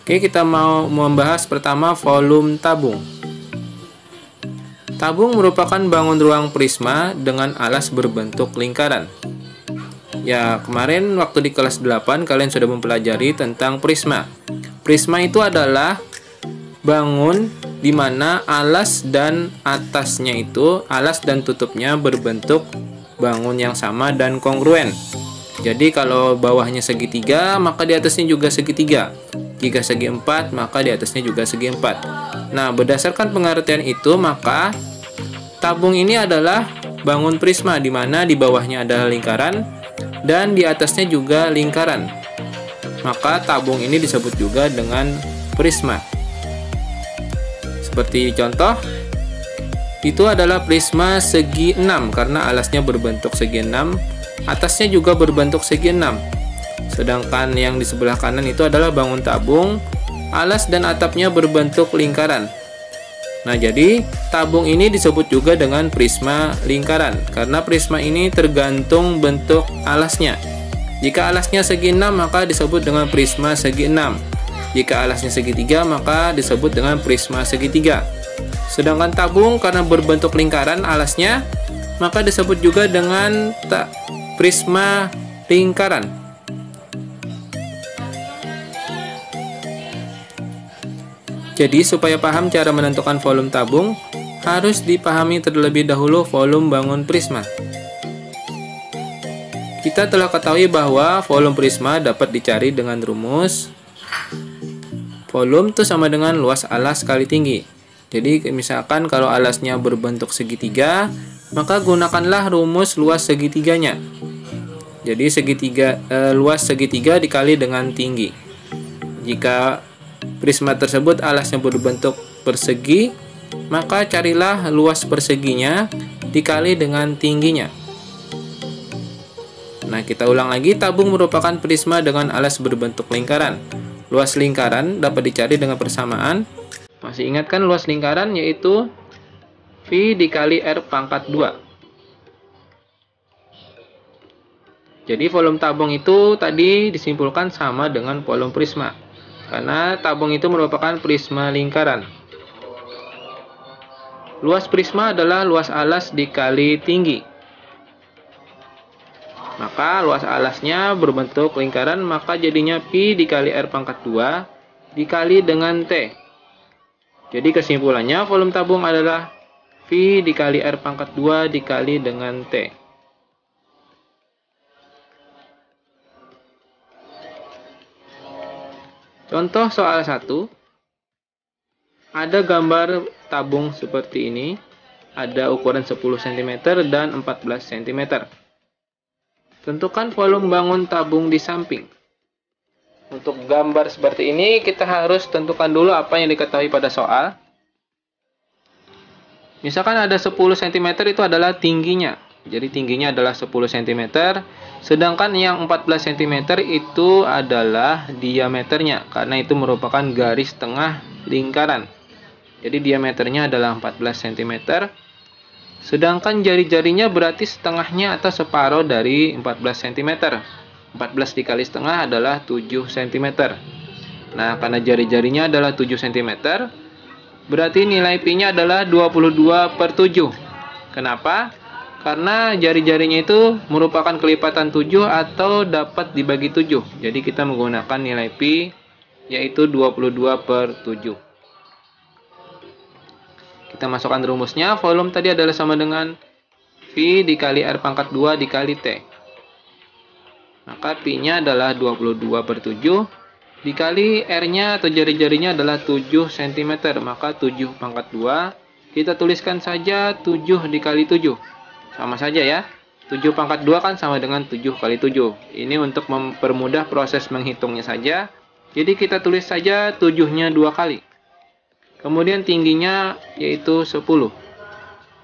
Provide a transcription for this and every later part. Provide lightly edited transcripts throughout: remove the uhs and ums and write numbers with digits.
Oke, kita mau membahas pertama volume tabung. Tabung merupakan bangun ruang prisma dengan alas berbentuk lingkaran. Ya, kemarin waktu di kelas 8 kalian sudah mempelajari tentang prisma. Prisma itu adalah bangun di mana alas dan atasnya itu, alas dan tutupnya berbentuk bangun yang sama dan kongruen. Jadi kalau bawahnya segitiga, maka di atasnya juga segitiga. Jika segi 4, maka di atasnya juga segi 4. Nah, berdasarkan pengertian itu, maka tabung ini adalah bangun prisma, di mana di bawahnya adalah lingkaran dan di atasnya juga lingkaran. Maka tabung ini disebut juga dengan prisma. Seperti contoh, itu adalah prisma segi 6 karena alasnya berbentuk segi 6, atasnya juga berbentuk segi 6. Sedangkan yang di sebelah kanan itu adalah bangun tabung, alas dan atapnya berbentuk lingkaran. Nah, jadi tabung ini disebut juga dengan prisma lingkaran karena prisma ini tergantung bentuk alasnya. Jika alasnya segi 6, maka disebut dengan prisma segi 6. Jika alasnya segitiga, maka disebut dengan prisma segitiga. Sedangkan tabung karena berbentuk lingkaran alasnya, maka disebut juga dengan prisma lingkaran. Jadi, supaya paham cara menentukan volume tabung, harus dipahami terlebih dahulu volume bangun prisma. Kita telah ketahui bahwa volume prisma dapat dicari dengan rumus volume itu sama dengan luas alas kali tinggi. Jadi, misalkan kalau alasnya berbentuk segitiga, maka gunakanlah rumus luas segitiganya. Jadi, luas segitiga dikali dengan tinggi. Jika prisma tersebut alasnya berbentuk persegi, maka carilah luas perseginya dikali dengan tingginya. Nah, kita ulang lagi, tabung merupakan prisma dengan alas berbentuk lingkaran. Luas lingkaran dapat dicari dengan persamaan. Masih ingat kan luas lingkaran, yaitu V dikali R pangkat 2. Jadi volume tabung itu tadi disimpulkan sama dengan volume prisma, karena tabung itu merupakan prisma lingkaran. Luas prisma adalah luas alas dikali tinggi. Maka luas alasnya berbentuk lingkaran, maka jadinya Pi dikali R pangkat 2 dikali dengan T. Jadi kesimpulannya volume tabung adalah V dikali R pangkat 2 dikali dengan T. Contoh soal 1. Ada gambar tabung seperti ini. Ada ukuran 10 cm dan 14 cm. Tentukan volume bangun tabung di samping. Untuk gambar seperti ini, kita harus tentukan dulu apa yang diketahui pada soal. Misalkan ada 10 cm itu adalah tingginya. Jadi tingginya adalah 10 cm. Sedangkan yang 14 cm itu adalah diameternya, karena itu merupakan garis tengah lingkaran. Jadi diameternya adalah 14 cm. Sedangkan jari-jarinya berarti setengahnya atau separuh dari 14 cm. 14 dikali setengah adalah 7 cm. Nah, karena jari-jarinya adalah 7 cm, berarti nilai Pi-nya adalah 22/7. Kenapa? Karena jari-jarinya itu merupakan kelipatan 7 atau dapat dibagi 7. Jadi kita menggunakan nilai Pi yaitu 22/7. Kita masukkan rumusnya. Volume tadi adalah sama dengan V dikali R pangkat 2 dikali T. Maka Pi-nya adalah 22/7 dikali R-nya atau jari-jarinya adalah 7 cm. Maka 7 pangkat 2. Kita tuliskan saja 7 dikali 7. Sama saja ya. 7 pangkat 2 kan sama dengan 7 kali 7. Ini untuk mempermudah proses menghitungnya saja. Jadi kita tulis saja 7-nya 2 kali. Kemudian tingginya yaitu 10.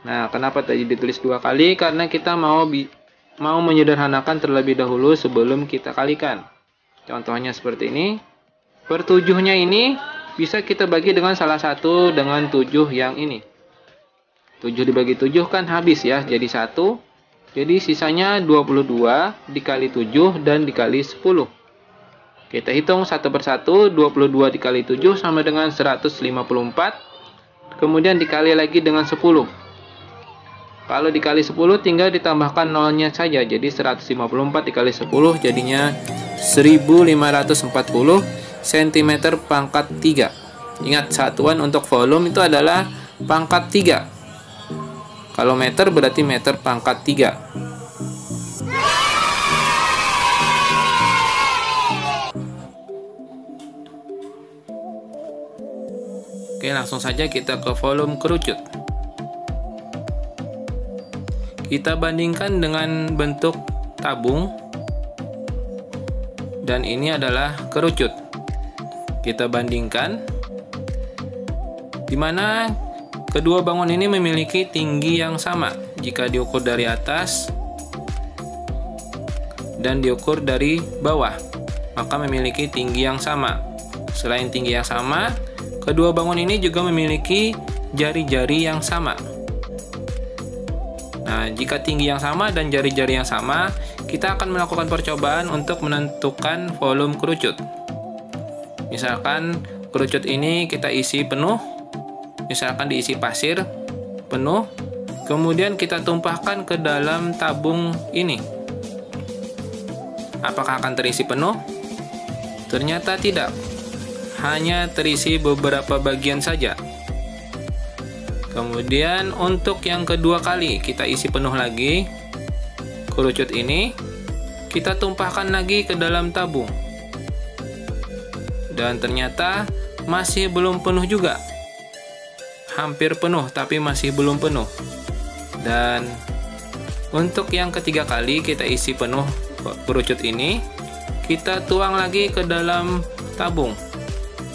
Nah, kenapa tadi ditulis 2 kali? Karena kita mau menyederhanakan terlebih dahulu sebelum kita kalikan. Contohnya seperti ini. Per 7-nya ini bisa kita bagi dengan salah satu dengan 7 yang ini. 7 dibagi 7 kan habis ya, jadi 1. Jadi sisanya 22 dikali 7 dan dikali 10. Kita hitung satu persatu, 22 dikali 7 sama dengan 154. Kemudian dikali lagi dengan 10. Kalau dikali 10 tinggal ditambahkan nolnya saja. Jadi 154 dikali 10 jadinya 1540 cm pangkat 3. Ingat, satuan untuk volume itu adalah pangkat 3. Kalau meter berarti meter pangkat 3. Oke, langsung saja kita ke volume kerucut. Kita bandingkan dengan bentuk tabung. Dan ini adalah kerucut. Kita bandingkan. Di mana kedua bangun ini memiliki tinggi yang sama jika diukur dari atas dan diukur dari bawah, maka memiliki tinggi yang sama. Selain tinggi yang sama, kedua bangun ini juga memiliki jari-jari yang sama. Nah, jika tinggi yang sama dan jari-jari yang sama, kita akan melakukan percobaan untuk menentukan volume kerucut. Misalkan kerucut ini kita isi penuh. Misalkan diisi pasir penuh, kemudian kita tumpahkan ke dalam tabung ini. Apakah akan terisi penuh? Ternyata tidak. Hanya terisi beberapa bagian saja. Kemudian untuk yang kedua kali kita isi penuh lagi kerucut ini, kita tumpahkan lagi ke dalam tabung. Dan ternyata masih belum penuh juga. Hampir penuh tapi masih belum penuh. Dan untuk yang ketiga kali kita isi penuh kerucut ini, kita tuang lagi ke dalam tabung.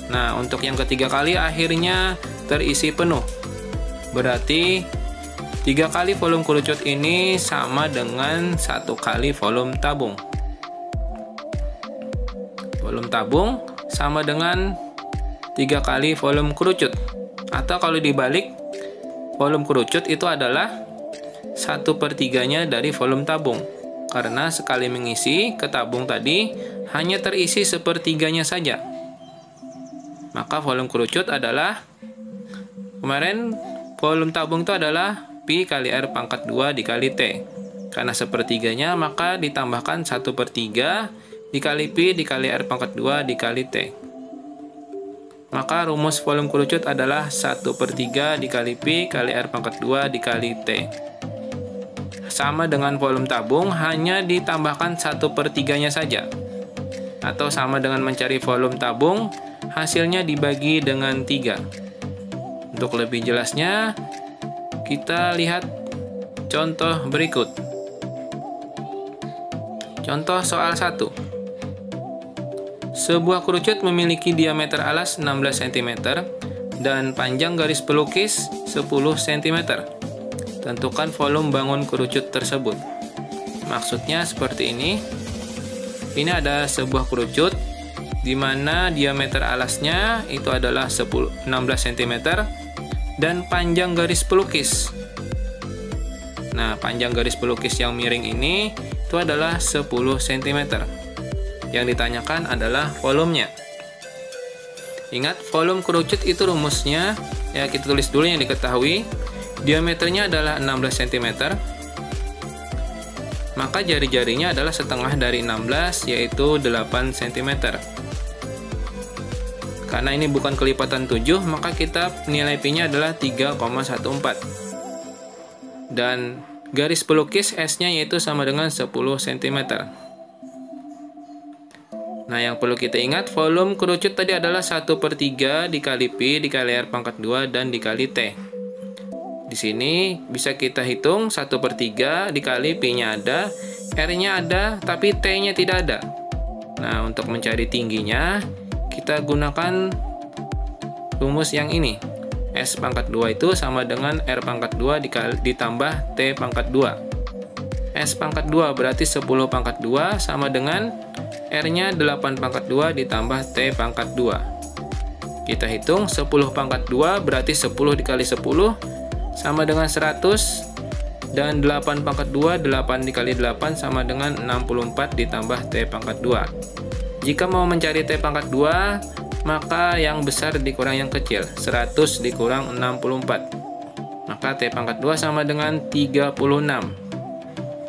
Nah, untuk yang ketiga kali akhirnya terisi penuh. Berarti 3 kali volume kerucut ini sama dengan 1 kali volume tabung. Volume tabung sama dengan 3 kali volume kerucut. Atau kalau dibalik, volume kerucut itu adalah 1/3-nya dari volume tabung. Karena sekali mengisi ke tabung tadi, hanya terisi 1/3-nya saja. Maka volume kerucut adalah, kemarin volume tabung itu adalah Pi kali R pangkat 2 dikali T. Karena 1/3-nya, maka ditambahkan 1/3 dikali Pi dikali R pangkat 2 dikali T. Maka rumus volume kerucut adalah 1/3 dikali Pi kali R pangkat 2 dikali T. Sama dengan volume tabung, hanya ditambahkan 1/3-nya saja. Atau sama dengan mencari volume tabung, hasilnya dibagi dengan 3. Untuk lebih jelasnya, kita lihat contoh berikut. Contoh soal 1. Sebuah kerucut memiliki diameter alas 16 cm dan panjang garis pelukis 10 cm. Tentukan volume bangun kerucut tersebut. Maksudnya seperti ini. Ini ada sebuah kerucut di mana diameter alasnya itu adalah 16 cm dan panjang garis pelukis. Nah, panjang garis pelukis yang miring ini itu adalah 10 cm. Yang ditanyakan adalah volumenya. Ingat, volume kerucut itu rumusnya, ya kita tulis dulu yang diketahui. Diameternya adalah 16 cm. Maka jari-jarinya adalah setengah dari 16, yaitu 8 cm. Karena ini bukan kelipatan 7, maka kita nilai Pi-nya adalah 3,14. Dan garis pelukis S-nya yaitu sama dengan 10 cm. Nah, yang perlu kita ingat, volume kerucut tadi adalah 1/3 dikali Pi dikali R pangkat 2 dan dikali T. Di Di sini bisa kita hitung 1/3 dikali P-nya ada, R-nya ada, tapi T-nya tidak ada. Nah, untuk mencari tingginya, kita gunakan rumus yang ini. S pangkat 2 itu sama dengan R pangkat 2 ditambah T pangkat 2. S pangkat 2 berarti 10 pangkat 2 sama dengan R-nya 8 pangkat 2 ditambah T pangkat 2. Kita hitung 10 pangkat 2 berarti 10 dikali 10 sama dengan 100, dan 8 pangkat 2, 8 dikali 8 sama dengan 64 ditambah T pangkat 2. Jika mau mencari T pangkat 2, maka yang besar dikurang yang kecil, 100 dikurang 64. Maka T pangkat 2 sama dengan 36.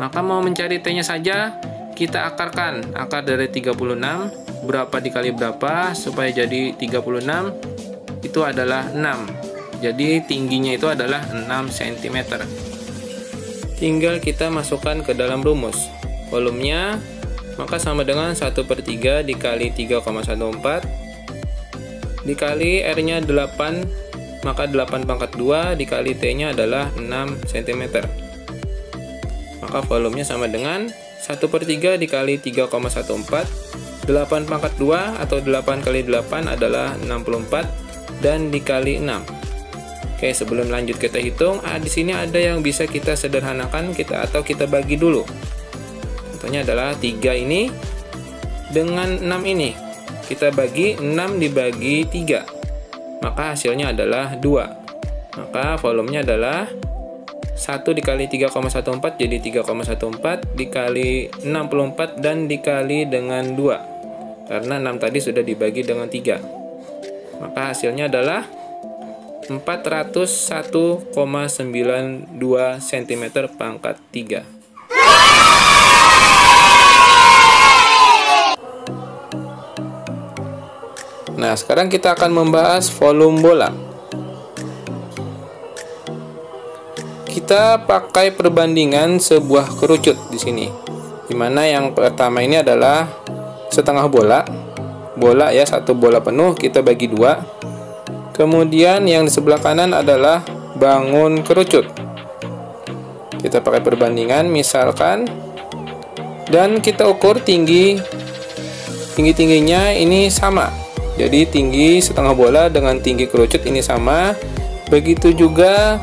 Maka mau mencari T-nya saja, kita akarkan. Akar dari 36, berapa dikali berapa, supaya jadi 36, itu adalah 6. Jadi tingginya itu adalah 6 cm. Tinggal kita masukkan ke dalam rumus. Volumenya maka sama dengan 1/3 dikali 3,14 dikali R-nya 8, maka 8 pangkat 2 dikali T-nya adalah 6 cm. Maka volumenya sama dengan 1/3 dikali 3,14, 8 pangkat 2 atau 8 kali 8 adalah 64, dan dikali 6. Oke, sebelum lanjut kita hitung, di sini ada yang bisa kita sederhanakan atau kita bagi dulu. Contohnya adalah 3 ini dengan 6 ini. Kita bagi 6 dibagi 3. Maka hasilnya adalah 2. Maka volumenya adalah 1 dikali 3,14 jadi 3,14 dikali 64 dan dikali dengan 2. Karena 6 tadi sudah dibagi dengan 3. Maka hasilnya adalah 401,92 cm pangkat 3. Nah, sekarang kita akan membahas volume bola. Kita pakai perbandingan sebuah kerucut di sini. Dimana yang pertama ini adalah setengah bola. Bola ya, satu bola penuh kita bagi 2. Kemudian yang di sebelah kanan adalah bangun kerucut. Kita pakai perbandingan misalkan, dan kita ukur tingginya ini sama. Jadi tinggi setengah bola dengan tinggi kerucut ini sama. Begitu juga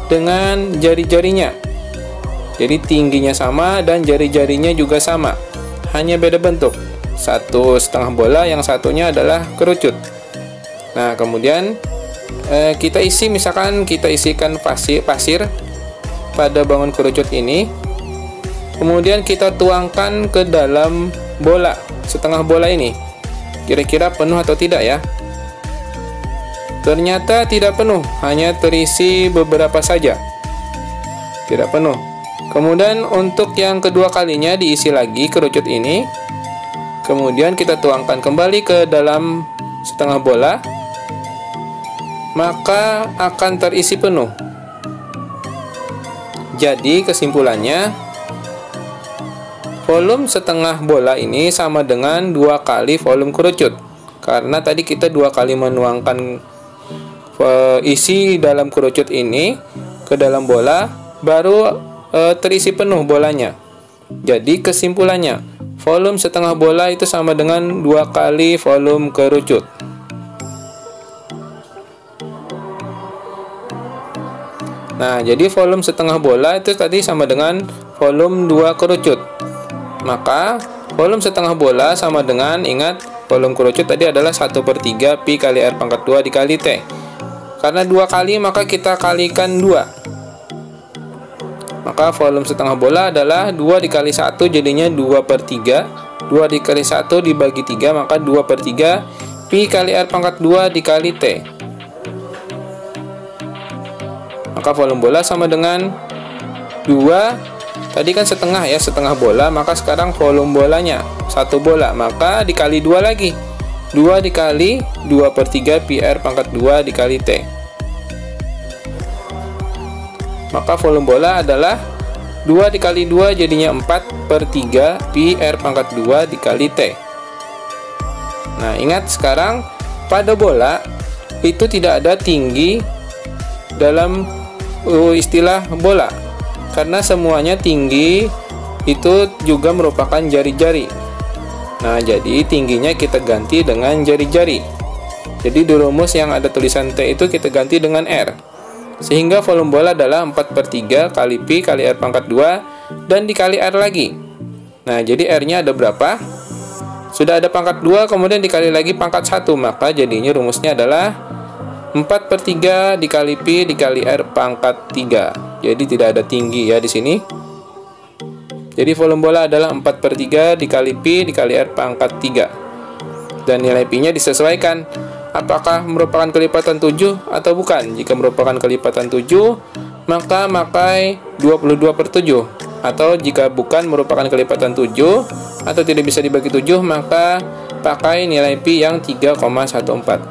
dengan jari-jarinya. Jadi tingginya sama dan jari-jarinya juga sama. Hanya beda bentuk. Satu setengah bola, yang satunya adalah kerucut. Nah, kemudian kita misalkan kita isikan pasir pada bangun kerucut ini. Kemudian kita tuangkan ke dalam bola, setengah bola ini. Kira-kira penuh atau tidak ya? Ternyata tidak penuh, hanya terisi beberapa saja. Tidak penuh. Kemudian untuk yang kedua kalinya diisi lagi kerucut ini. Kemudian kita tuangkan kembali ke dalam setengah bola, maka akan terisi penuh. Jadi kesimpulannya, volume setengah bola ini sama dengan 2 kali volume kerucut. Karena tadi kita 2 kali menuangkan isi dalam kerucut ini ke dalam bola, baru terisi penuh bolanya. Jadi kesimpulannya, volume setengah bola itu sama dengan 2 kali volume kerucut. Nah, jadi volume setengah bola itu tadi sama dengan volume 2 kerucut. Maka volume setengah bola sama dengan, ingat, volume kerucut tadi adalah 1/3 Pi kali R pangkat 2 dikali T. Karena 2 kali, maka kita kalikan 2. Maka volume setengah bola adalah 2 dikali 1 jadinya 2/3. 2 dikali 1 dibagi 3, maka 2/3 Pi kali R pangkat 2 dikali T. Maka volume bola sama dengan 2, tadi kan setengah ya, setengah bola, maka sekarang volume bolanya 1 bola, maka dikali 2 lagi. 2 dikali 2/3 Pi R pangkat 2 dikali T. Maka volume bola adalah 2 dikali 2 jadinya 4/3 Pi R pangkat 2 dikali T. Nah, ingat sekarang pada bola itu tidak ada tinggi dalam istilah bola, karena semuanya tinggi itu juga merupakan jari-jari. Nah, jadi tingginya kita ganti dengan jari-jari. Jadi di rumus yang ada tulisan T itu kita ganti dengan R. Sehingga volume bola adalah 4/3 kali Pi kali R pangkat 2 dan dikali R lagi. Nah, jadi R-nya ada berapa? Sudah ada pangkat 2, kemudian dikali lagi pangkat 1, maka jadinya rumusnya adalah 4/3 dikali Pi dikali R pangkat 3. Jadi tidak ada tinggi ya di sini. Jadi volume bola adalah 4/3 dikali Pi dikali R pangkat 3. Dan nilai Pi-nya disesuaikan. Apakah merupakan kelipatan 7 atau bukan? Jika merupakan kelipatan 7, maka pakai 22/7. Atau jika bukan merupakan kelipatan 7 atau tidak bisa dibagi 7, maka pakai nilai Pi yang 3,14.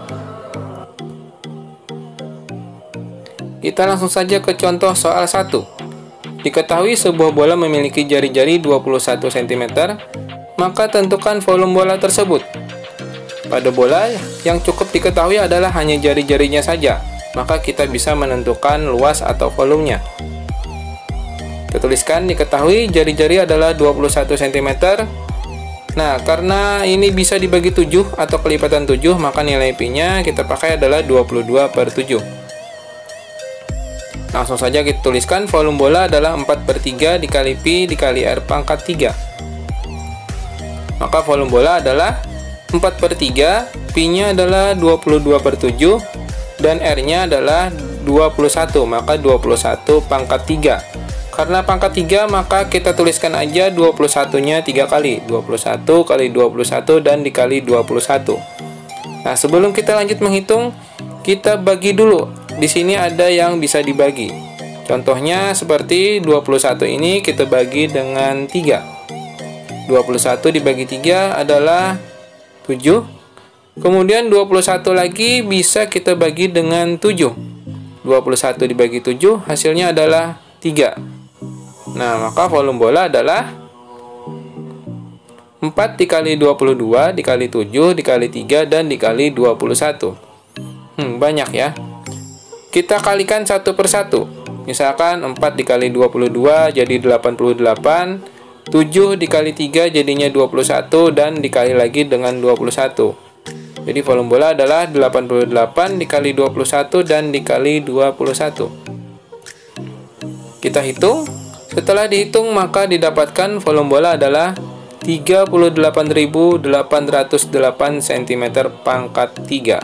Kita langsung saja ke contoh soal 1. Diketahui sebuah bola memiliki jari-jari 21 cm, maka tentukan volume bola tersebut. Pada bola, yang cukup diketahui adalah hanya jari-jarinya saja, maka kita bisa menentukan luas atau volumenya. Kita tuliskan diketahui jari-jari adalah 21 cm. Nah, karena ini bisa dibagi 7 atau kelipatan 7, maka nilai Pi-nya kita pakai adalah 22/7. Langsung saja kita tuliskan volume bola adalah 4/3 dikali Pi dikali R pangkat 3. Maka volume bola adalah 4/3, Pi-nya adalah 22/7, dan R-nya adalah 21, maka 21 pangkat 3. Karena pangkat 3, maka kita tuliskan aja 21-nya 3 kali. 21 kali 21 dan dikali 21. Nah, sebelum kita lanjut menghitung, kita bagi dulu. Di sini ada yang bisa dibagi. Contohnya seperti 21 ini kita bagi dengan 3. 21 dibagi 3 adalah 7. Kemudian 21 lagi bisa kita bagi dengan 7. 21 dibagi 7 hasilnya adalah 3. Nah, maka volume bola adalah 4 dikali 22 dikali 7 dikali 3 dan dikali 21. Banyak ya. Kita kalikan satu per satu. Misalkan 4 dikali 22 jadi 88, 7 dikali 3 jadinya 21, dan dikali lagi dengan 21. Jadi volume bola adalah 88 dikali 21 dan dikali 21. Kita hitung. Setelah dihitung maka didapatkan volume bola adalah 38.808 cm pangkat 3.